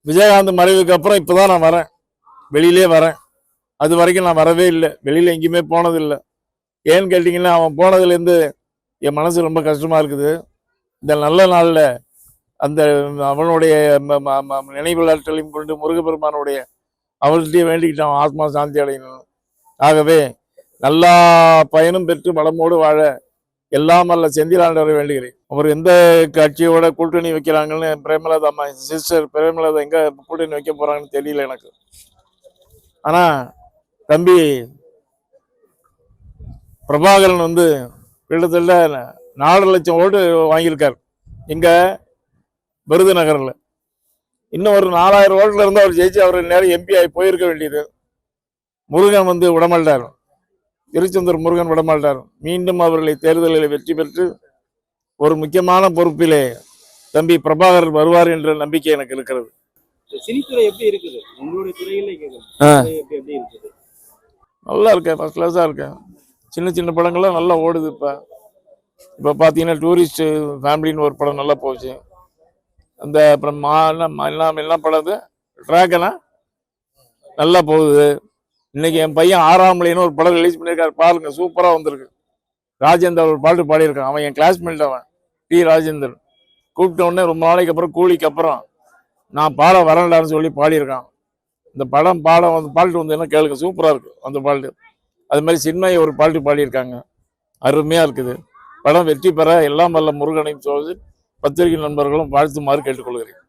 விஜயகாந்த் மறைவுக்கு அப்புறம் இப்போதான் நான் வரேன், வெளியிலே வரேன். அது வரைக்கும் நான் வரவே இல்லை, வெளியில் எங்கேயுமே போனதில்லை. ஏன்னு கேட்டிங்கன்னா அவன் போனதுலேருந்து என் மனசு ரொம்ப கஷ்டமாக இருக்குது. இந்த நல்ல நாளில் அந்த அவனுடைய நினைவு நாட்களையும் கொண்டு முருகப்பெருமானுடைய அவர்கிட்டயே வேண்டிக்கிட்டான் ஆத்மா சாந்தி அடையணும். ஆகவே எல்லா பயனும் பெற்று வளமோடு வாழ எல்லாம் அல்ல செந்திலாண்டவரை வேண்டுகிறேன். அவர் எந்த கட்சியோட கூட்டணி வைக்கிறாங்கன்னு பிரேமலதா அம்மா சிஸ்டர் பிரேமலதா எங்க கூட்டணி வைக்க போறாங்கன்னு தெரியல எனக்கு. ஆனா தம்பி பிரபாகரன் வந்து கிட்டத்தட்ட 4 லட்சம் ஓட்டு வாங்கியிருக்கார் இங்க விருதுநகர்ல. இன்னும் ஒரு 4000 ஓட்டுல இருந்து அவர் ஜெயிச்சு அவர் நேரம் எம்பி ஆகி போயிருக்க வேண்டியது. முருகன் வந்து விடமாட்டார், திருச்செந்தூர் முருகன் விடமாட்டார். மீண்டும் அவர்களை தேர்தலில் வெற்றி பெற்று ஒரு முக்கியமான பொறுப்பிலே தம்பி பிரபாகர் வருவார் என்ற நம்பிக்கை எனக்கு இருக்கிறது. சினித்துறை எப்படி இருக்குது உங்களுடைய துறையில? எப்படி இருக்குது? நல்லா இருக்கேன், ஃபர்ஸ்ட் கிளாஸா இருக்கேன். சின்ன சின்ன படங்கள்லாம் நல்லா ஓடுது. இப்போ பார்த்தீங்கன்னா டூரிஸ்ட் ஃபேமிலின்னு ஒரு படம் நல்லா போச்சு. அந்த அப்புறம் எல்லாம் படம் ட்ராகனா நல்லா போகுது. இன்னைக்கு என் பையன் 6ஆம் மலைன்னு ஒரு படம் ரிலீஸ் பண்ணியிருக்காரு, பாருங்க, சூப்பராக வந்திருக்கு. ராஜேந்தர் ஒரு பாட்டு பாடியிருக்கான், அவன் என் கிளாஸ்மேட், அவன் டி ராஜேந்தர். கூப்பிட்ட உடனே ரொம்ப நாளைக்கு அப்புறம் கூலிக்கு அப்புறம் நான் பாட வரண்டான்னு சொல்லி பாடியிருக்கான். இந்த படம் பாட்டு வந்து என்ன கேளுங்க, சூப்பராக இருக்கு அந்த பாட்டு. அது மாதிரி சின்மயை ஒரு பாட்டு பாடியிருக்காங்க, அருமையாக இருக்குது. படம் வெற்றி பெற எல்லாம் வல்ல முருகனையும் சொல்லி பத்திரிகை நண்பர்களும் வாழ்த்துமாறு கேட்டுக்கொள்கிறேன்.